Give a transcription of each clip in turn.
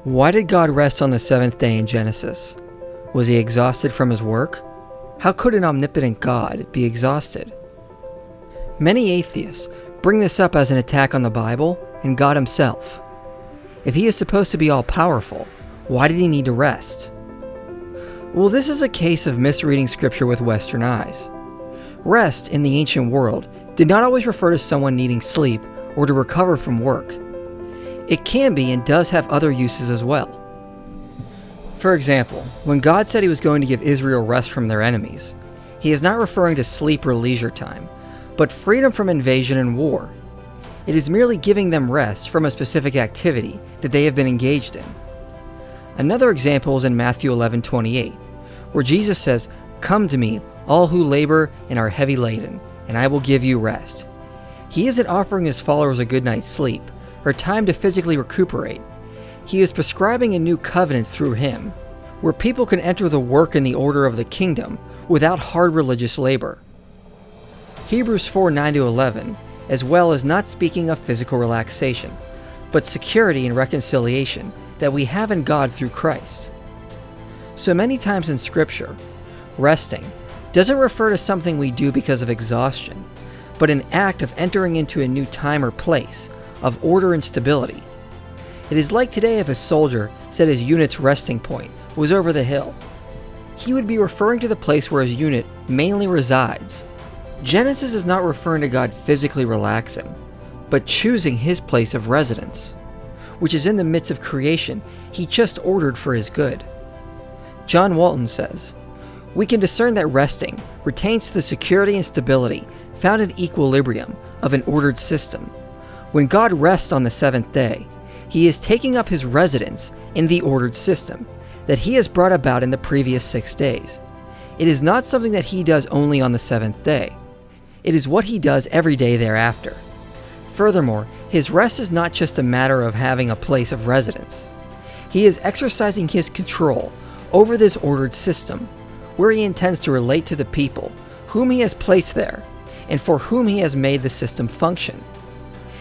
Why did God rest on the seventh day in Genesis? Was he exhausted from his work? How could an omnipotent God be exhausted? Many atheists bring this up as an attack on the Bible and God himself. If he is supposed to be all-powerful, why did he need to rest? Well, this is a case of misreading scripture with Western eyes. Rest in the ancient world did not always refer to someone needing sleep or to recover from work. It can be and does have other uses as well. For example, when God said he was going to give Israel rest from their enemies, he is not referring to sleep or leisure time, but freedom from invasion and war. It is merely giving them rest from a specific activity that they have been engaged in. Another example is in Matthew 11:28, where Jesus says, "Come to me, all who labor and are heavy laden, and I will give you rest." He isn't offering his followers a good night's sleep or time to physically recuperate. He is prescribing a new covenant through him, where people can enter the work and the order of the kingdom without hard religious labor. Hebrews 4:9-11, as well, is not speaking of physical relaxation, but security and reconciliation that we have in God through Christ. So many times in Scripture, resting doesn't refer to something we do because of exhaustion, but an act of entering into a new time or place of order and stability. It is like today if a soldier said his unit's resting point was over the hill. He would be referring to the place where his unit mainly resides. Genesis is not referring to God physically relaxing, but choosing his place of residence, which is in the midst of creation he just ordered for his good. John Walton says, "We can discern that resting retains the security and stability found in equilibrium of an ordered system. When God rests on the seventh day, he is taking up his residence in the ordered system that he has brought about in the previous 6 days. It is not something that he does only on the seventh day. It is what he does every day thereafter. Furthermore, his rest is not just a matter of having a place of residence. He is exercising his control over this ordered system, where he intends to relate to the people whom he has placed there and for whom he has made the system function.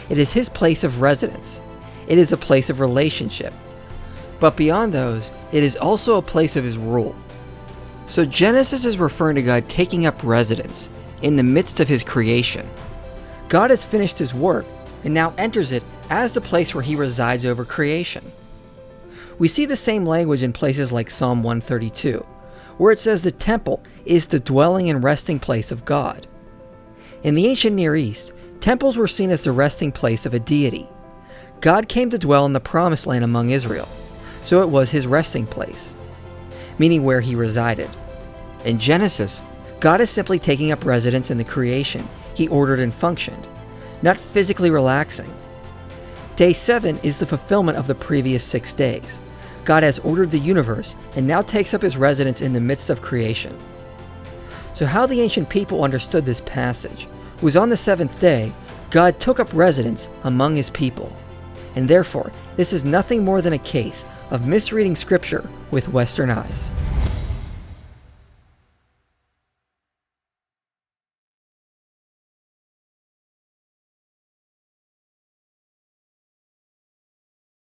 It is his place of residence. It is a place of relationship. But beyond those, it is also a place of his rule." So Genesis is referring to God taking up residence in the midst of his creation. God has finished his work and now enters it as the place where he resides over creation. We see the same language in places like Psalm 132, where it says the temple is the dwelling and resting place of God. In the ancient Near East, temples were seen as the resting place of a deity. God came to dwell in the promised land among Israel, so it was his resting place, meaning where he resided. In Genesis, God is simply taking up residence in the creation he ordered and functioned, not physically relaxing. Day 7 is the fulfillment of the previous 6 days. God has ordered the universe and now takes up his residence in the midst of creation. So how the ancient people understood this passage was on the seventh day, God took up residence among his people. And therefore, this is nothing more than a case of misreading scripture with Western eyes.